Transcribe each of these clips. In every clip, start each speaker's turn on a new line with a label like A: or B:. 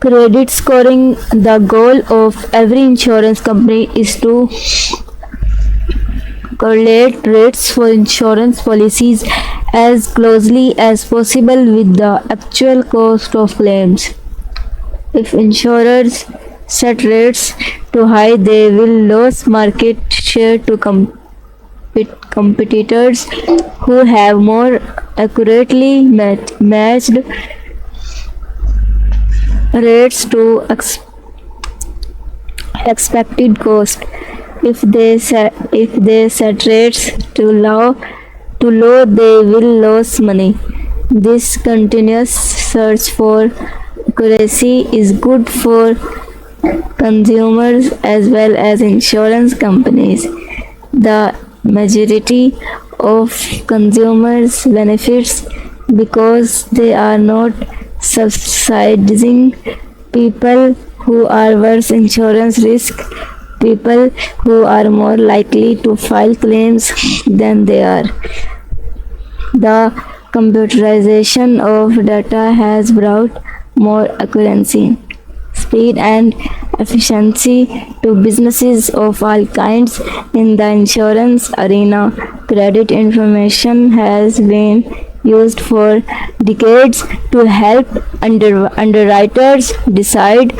A: Credit scoring. The goal of every insurance company is to correlate rates for insurance policies as closely as possible with the actual cost of claims. If insurers set rates too high, they will lose market share to competitors who have more accurately matched rates to expected cost. If they set rates too low, they will lose money. This continuous search for accuracy is good for consumers as well as insurance companies. The majority of consumers benefits because they are not subsidizing people who are worse insurance risk, people who are more likely to file claims than they are. The computerization of data has brought more accuracy, speed, and efficiency to businesses of all kinds. In the insurance arena, credit information has been used for decades to help underwriters decide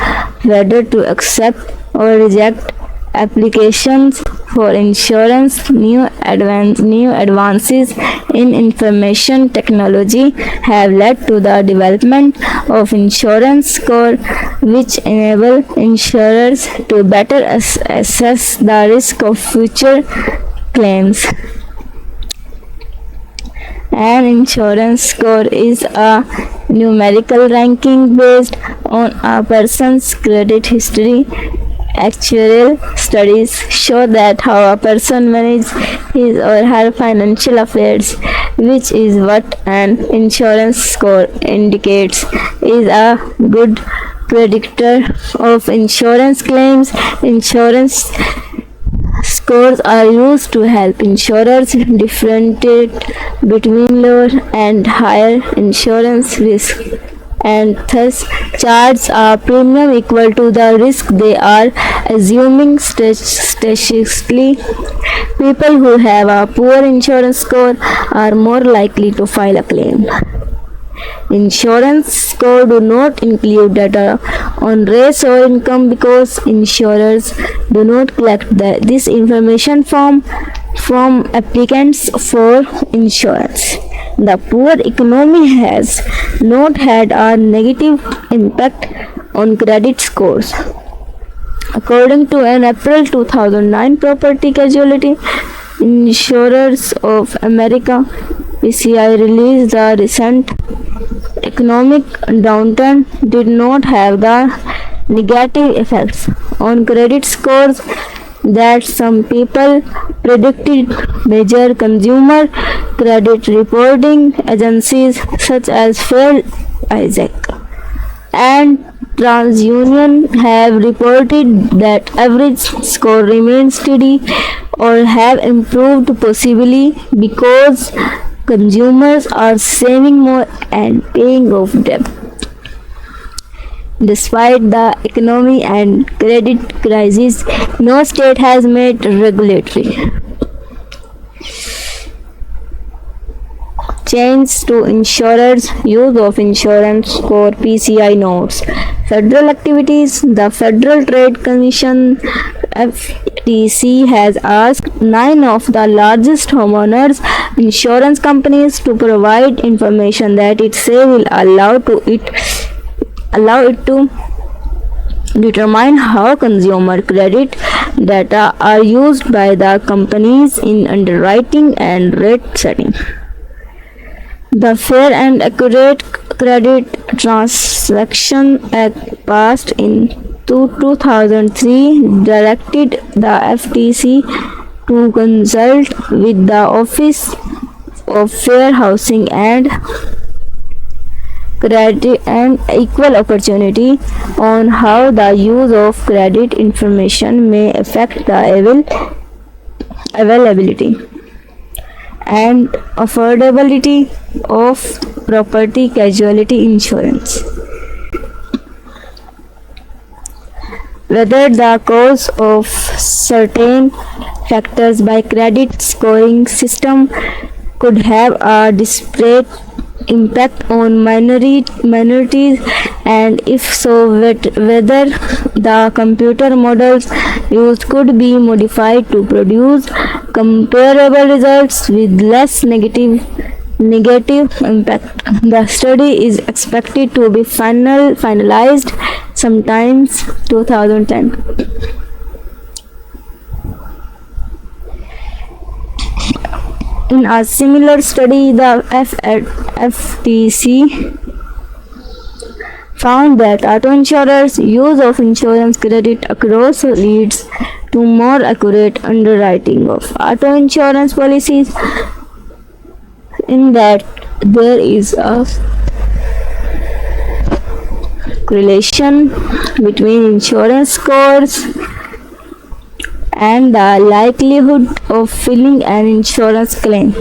A: whether to accept or reject applications for insurance. New advances in information technology have led to the development of insurance score, which enable insurers to better assess the risk of future claims. An insurance score is a numerical ranking based on a person's credit history. Actuarial studies show that how a person manages his or her financial affairs, which is what an insurance score indicates, is a good predictor of insurance claims. Insurance scores are used to help insurers differentiate between lower and higher insurance risk, and thus charge a premium equal to the risk they are assuming. Statistically, people who have a poor insurance score are more likely to file a claim. Insurance score do not include data on race or income because insurers do not collect this information from applicants for insurance. The poor economy has not had a negative impact on credit scores. According to an April 2009 Property Casualty Insurers of America (PCI) release, the recent economic downturn did not have the negative effects on credit scores that some people predicted. Major consumer credit reporting agencies such as Fair Isaac and TransUnion have reported that average score remains steady or have improved, possibly because consumers are saving more and paying off debt. Despite the economic and credit crisis, no state has made regulatory change to insurers' use of insurance score (PCI) notes. Federal activities. The Federal Trade Commission (FTC) has asked 9 of the largest homeowners insurance companies to provide information that it says will allow it to determine how consumer credit data are used by the companies in underwriting and rate setting. The Fair and Accurate Credit Transaction Act, passed in 2003, directed the FTC to consult with the Office of Fair Housing and Credit and Equal Opportunity on how the use of credit information may affect the availability and affordability of property casualty insurance. whether the cause of certain factors by credit scoring system could have a disparate impact on minorities, and if so, whether the computer models used could be modified to produce comparable results with less negative impact. The study is expected to be finalized sometimes 2010. In a similar study, the FTC found that auto insurers' use of insurance credit across leads to more accurate underwriting of auto insurance policies, in that there is a correlation between insurance scores and the likelihood of filing an insurance claim.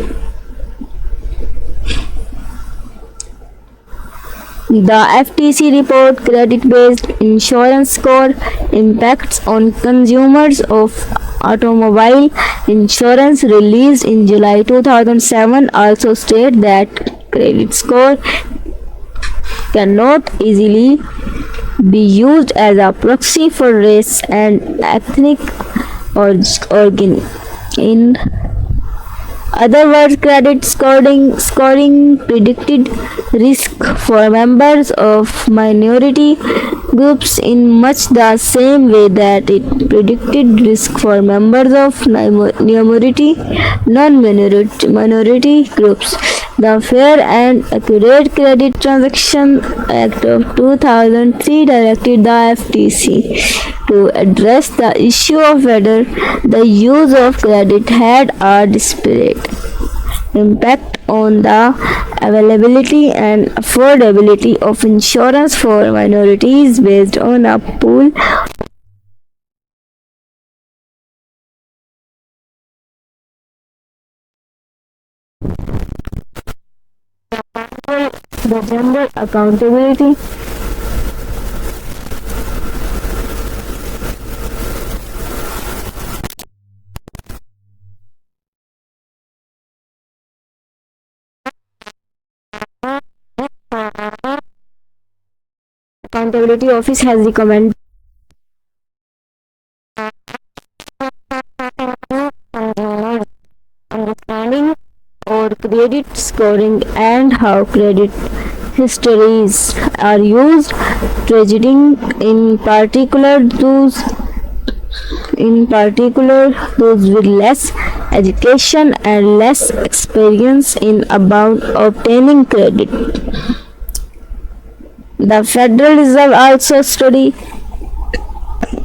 A: The FTC report credit-based insurance score impacts on consumers of automobile insurance, released in July 2007, also state that credit score cannot easily be used as a proxy for race and ethnic origin. In other words, credit scoring predicted risk for members of minority groups in much the same way that it predicted risk for members of non-minority groups. The Fair and Accurate Credit Transaction Act of 2003 directed the FTC to address the issue of whether the use of credit had a disparate impact on the availability and affordability of insurance for minorities based on a pool the general accountability office has recommended understanding or credit scoring and how credit histories are used, targeting in particular those with less education and less experience in about obtaining credit. The Federal Reserve also studied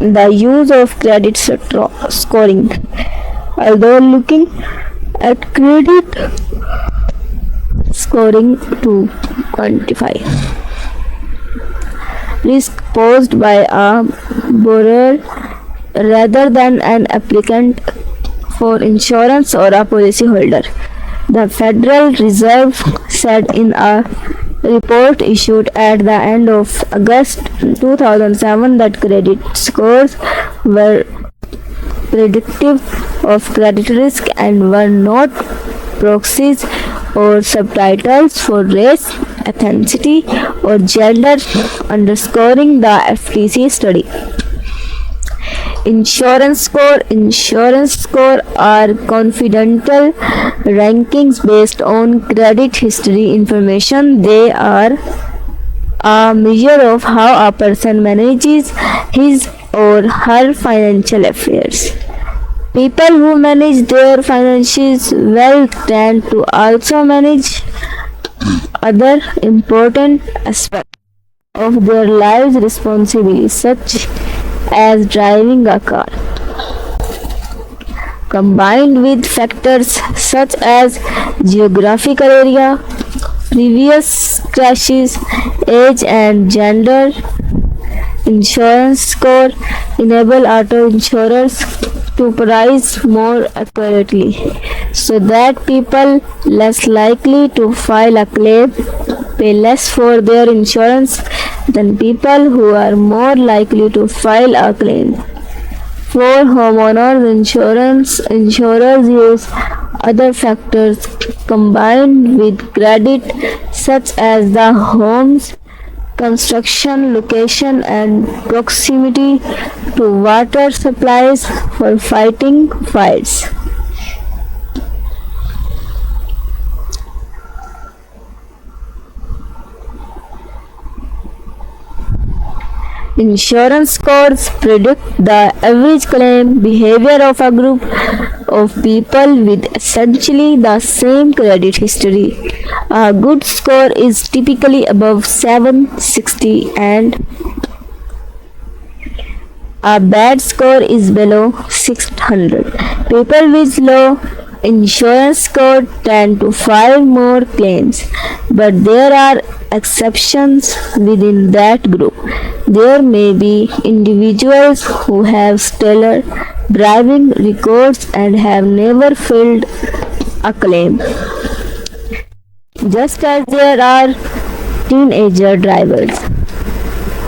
A: the use of credit scoring, although looking at credit scoring to quantify risk posed by a borrower rather than an applicant for insurance or a policyholder. The Federal Reserve said in a report issued at the end of August 2007 that credit scores were predictive of credit risk and were not proxies or subtitles for race, ethnicity, or gender, underscoring the FTC study. Insurance score are confidential rankings based on credit history information. They are a measure of how a person manages his or her financial affairs. People who manage their finances well tend to also manage other important aspects of their lives responsibly, such as driving a car. Combined with factors such as geographical area, previous crashes, age, and gender, insurance score enable auto insurers to price more accurately, so that people less likely to file a claim pay less for their insurance then people who are more likely to file a claim. For homeowners insurance, insurers use other factors combined with credit such as the home's construction location and proximity to water supplies for fighting fires. Insurance scores predict the average claim behavior of a group of people with essentially the same credit history. A good score is typically above 760 and a bad score is below 600. People with low insurance score tend to file more claims, but there are exceptions within that group. There may be individuals who have stellar driving records and have never filed a claim, just as there are teenager drivers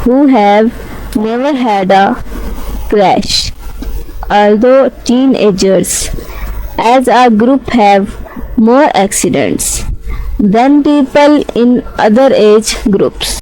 A: who have never had a crash. Although teenagers as a group have more accidents than people in other age groups.